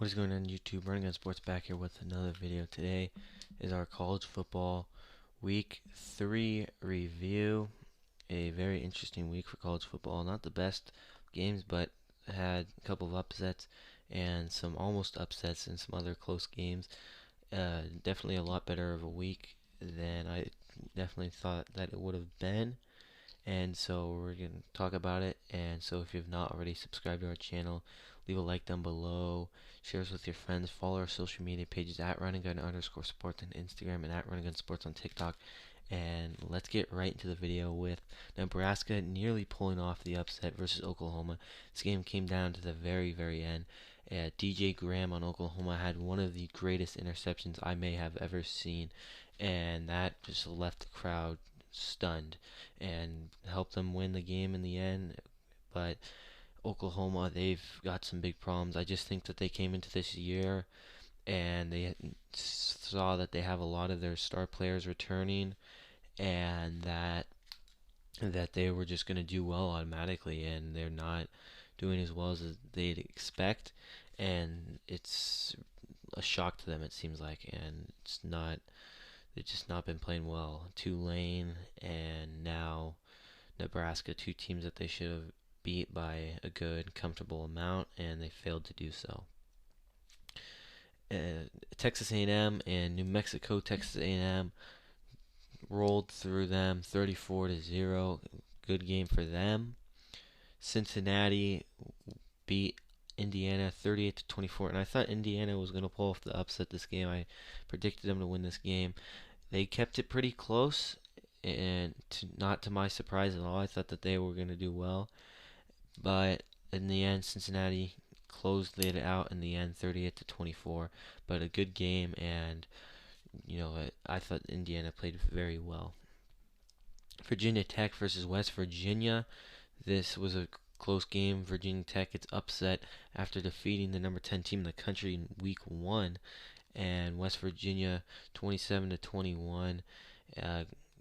What is going on YouTube? Running on Sports back here with another video. Today is our college football week 3 review. A very interesting week for college football. Not the best games, but had a couple of upsets and some almost upsets and some other close games. Definitely a lot better of a week than I definitely thought that it would have been. And so we're going to talk about it. And so if you have not already subscribed to our channel, leave a like down below, share us with your friends, follow our social media pages at runningun_sports on Instagram and at runningunsports on TikTok. And let's get right into the video with Nebraska nearly pulling off the upset versus Oklahoma. This game came down to the very end. DJ Graham on Oklahoma had one of the greatest interceptions I may have ever seen, and that just left the crowd stunned and helped them win the game in the end. But Oklahoma, they've got some big problems. I just think that they came into this year and they saw that they have a lot of their star players returning, and that they were just going to do well automatically, and they're not doing as well as they'd expect, and it's a shock to them, it seems like, and they've just not been playing well. Tulane and now Nebraska, two teams that they should have beat by a good, comfortable amount, and they failed to do so. Texas A&M and New Mexico. Texas A&M rolled through them 34-0. Good game for them. Cincinnati beat Indiana 38-24, and I thought Indiana was going to pull off the upset this game. I predicted them to win this game. They kept it pretty close, and not to my surprise at all. I thought that they were going to do well, but in the end, Cincinnati closed it out in the end, 38-24. But a good game, and I thought Indiana played very well. Virginia Tech versus West Virginia. This was a close game. Virginia Tech gets upset after defeating the number 10 team in the country in week 1, and West Virginia 27-21.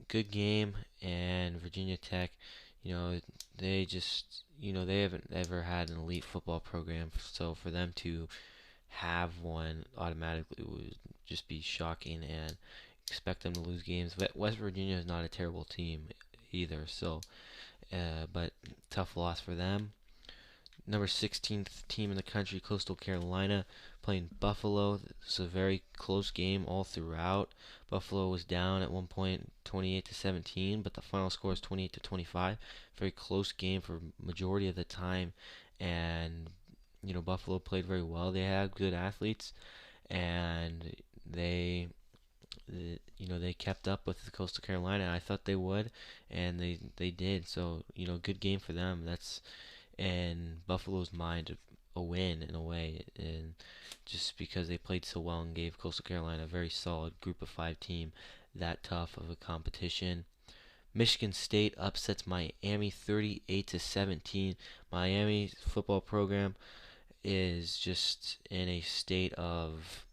Good game, and Virginia Tech, they just, they haven't ever had an elite football program, so for them to have one automatically would just be shocking, and expect them to lose games. But West Virginia is not a terrible team either, so but tough loss for them. Number 16th team in the country, Coastal Carolina, playing Buffalo. It's a very close game all throughout. Buffalo was down at one point 28-17, but the final score is 28-25. Very close game for majority of the time, and Buffalo played very well. They had good athletes, and they kept up with the Coastal Carolina. I thought they would, and they did. So good game for them. That's in Buffalo's mind a win in a way, and just because they played so well and gave Coastal Carolina a very solid Group of 5 team that tough of a competition. Michigan State upsets Miami 38-17. Miami's football program is just in a state of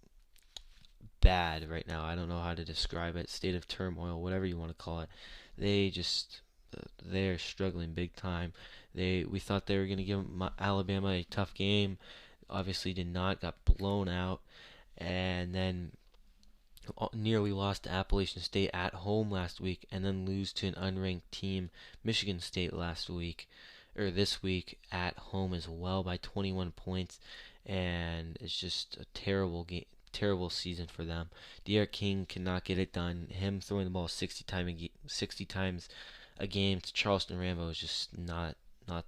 bad right now. I don't know how to describe it. State of turmoil, whatever you want to call it. They're struggling big time. We thought they were going to give Alabama a tough game. Obviously did not. Got blown out, and then nearly lost to Appalachian State at home last week, and then lose to an unranked team, Michigan State, this week at home as well by 21 points, and it's just a terrible season for them. D'Eriq King cannot get it done. Him throwing the ball 60 times a game to Charleston Rambo is just not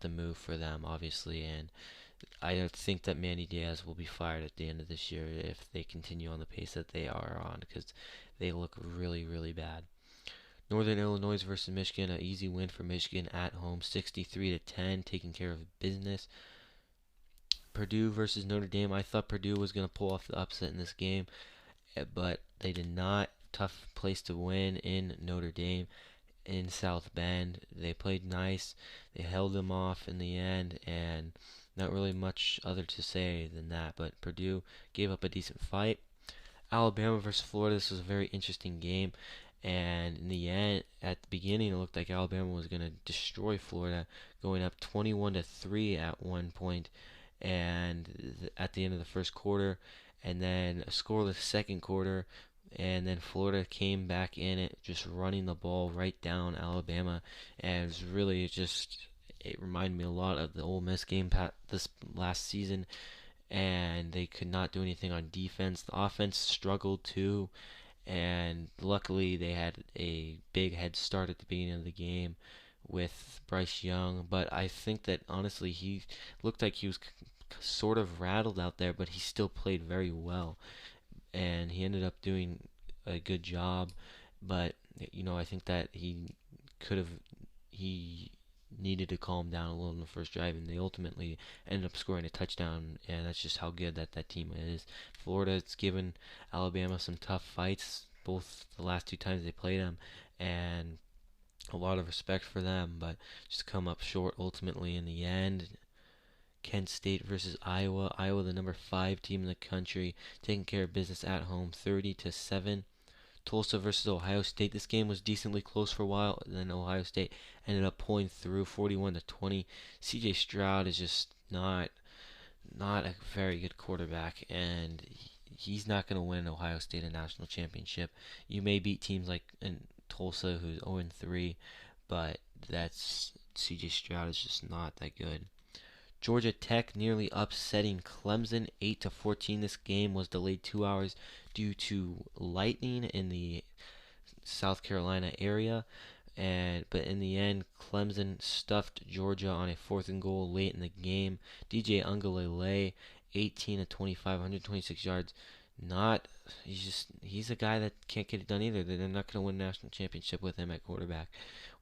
the move for them, obviously, and I think that Manny Diaz will be fired at the end of this year if they continue on the pace that they are on, because they look really bad. Northern Illinois versus Michigan, an easy win for Michigan at home, 63-10, taking care of business. Purdue versus Notre Dame. I thought Purdue was going to pull off the upset in this game, but they did not. Tough place to win in Notre Dame in South Bend. They played nice. They held them off in the end, and not really much other to say than that, but Purdue gave up a decent fight. Alabama versus Florida. This was a very interesting game, and in the end, at the beginning, it looked like Alabama was going to destroy Florida, going up 21-3 at one point, and at the end of the first quarter, and then a scoreless second quarter, and then Florida came back in it, just running the ball right down Alabama, and it was really just, it reminded me a lot of the Ole Miss game this last season, and they could not do anything on defense. The offense struggled too, and luckily they had a big head start at the beginning of the game with Bryce Young, but I think that honestly he looked like he was sort of rattled out there, but he still played very well, and he ended up doing a good job. But I think that could have he needed to calm down a little in the first drive, and they ultimately ended up scoring a touchdown, and that's just how good that team is. Florida's given Alabama some tough fights, both the last two times they played them, and a lot of respect for them, but just come up short ultimately in the end. Kent State versus Iowa. Iowa, the number 5 team in the country, taking care of business at home, 30-7. Tulsa versus Ohio State. This game was decently close for a while, and then Ohio State ended up pulling through 41-20. CJ Stroud is just not a very good quarterback, and he's not going to win Ohio State a national championship. You may beat teams like in Tulsa, who's 0-3, but that's CJ Stroud is just not that good. Georgia Tech nearly upsetting Clemson 8-14. This game was delayed 2 hours due to lightning in the South Carolina area, but in the end, Clemson stuffed Georgia on a 4th and goal late in the game. DJ Uiagalelei, 18-25, 126 yards. He's a guy that can't get it done either. They're not going to win a national championship with him at quarterback.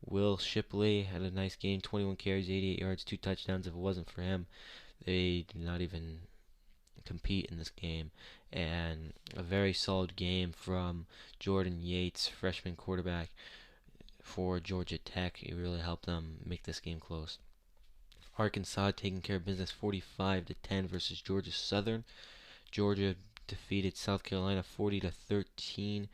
Will Shipley had a nice game, 21 carries, 88 yards, 2 touchdowns. If it wasn't for him, they did not even compete in this game. And a very solid game from Jordan Yates, freshman quarterback for Georgia Tech. It really helped them make this game close. Arkansas taking care of business 45-10 versus Georgia Southern. Georgia defeated South Carolina 40-13,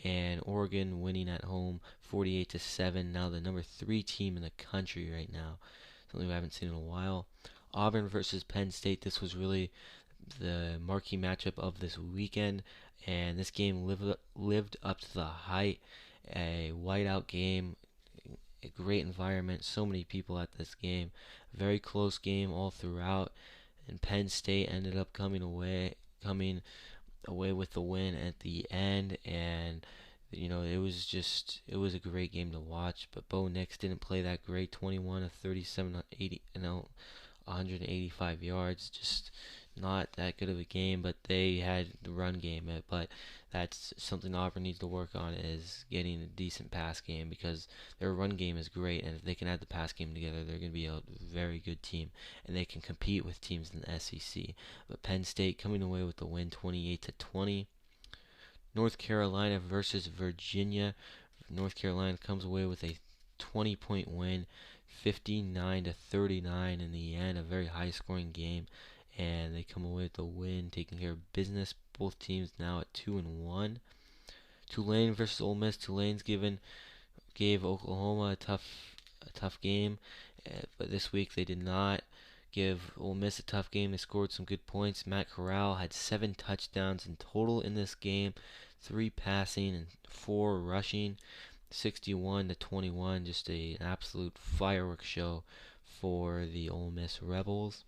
and Oregon winning at home 48-7. Now the number 3 team in the country right now, something we haven't seen in a while. Auburn versus Penn State. This was really the marquee matchup of this weekend, and this game lived up to the hype. A whiteout game, a great environment, so many people at this game. Very close game all throughout, and Penn State ended up coming away with the win at the end. And it was a great game to watch. But Bo Nix didn't play that great. 21-37, 185 yards. Just not that good of a game, but they had the run game. But that's something Auburn needs to work on, is getting a decent pass game, because their run game is great, and if they can add the pass game together, they're going to be a very good team, and they can compete with teams in the SEC. But Penn State coming away with the win, 28-20. North Carolina versus Virginia. North Carolina comes away with a 20-point win, 59-39 in the end, a very high-scoring game, and they come away with the win, taking care of business. Both teams now at 2-1. Tulane versus Ole Miss. Tulane's gave Oklahoma a tough game, but this week they did not give Ole Miss a tough game. They scored some good points. Matt Corral had 7 touchdowns in total in this game, 3 passing and 4 rushing, 61-21. Just an absolute fireworks show for the Ole Miss Rebels.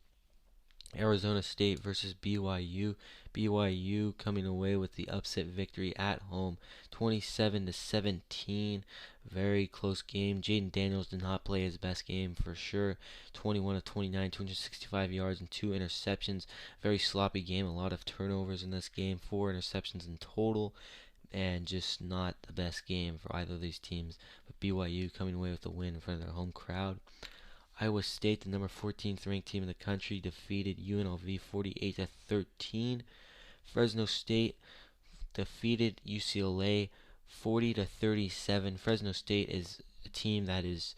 Arizona State versus BYU. BYU coming away with the upset victory at home, 27-17. Very close game. Jaden Daniels did not play his best game for sure. 21-29, 265 yards and 2 interceptions. Very sloppy game. A lot of turnovers in this game. 4 interceptions in total, and just not the best game for either of these teams. But BYU coming away with the win in front of their home crowd. Iowa State, the number 14th ranked team in the country, defeated UNLV 48-13. Fresno State defeated UCLA 40-37. Fresno State is a team that is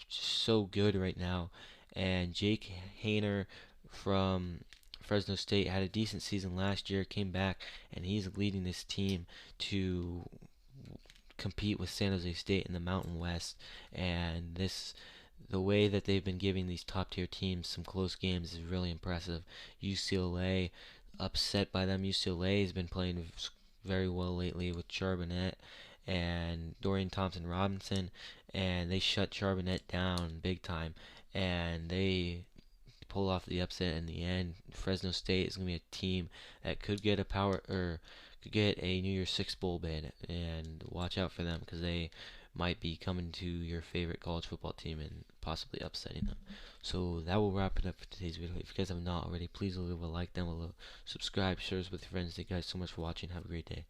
so good right now, and Jake Haener from Fresno State had a decent season last year, came back, and he's leading this team to compete with San Jose State in the Mountain West. And the way that they've been giving these top tier teams some close games is really impressive. UCLA, upset by them. UCLA has been playing very well lately with Charbonnet and Dorian Thompson Robinson, and they shut Charbonnet down big time, and they pull off the upset in the end. Fresno State is going to be a team that could get a could get a New Year's Six bowl bid, and watch out for them because they might be coming to your favorite college football team and possibly upsetting them. So that will wrap it up for today's video. If you guys have not already, please leave a like down below, subscribe, share this with your friends. Thank you guys so much for watching. Have a great day.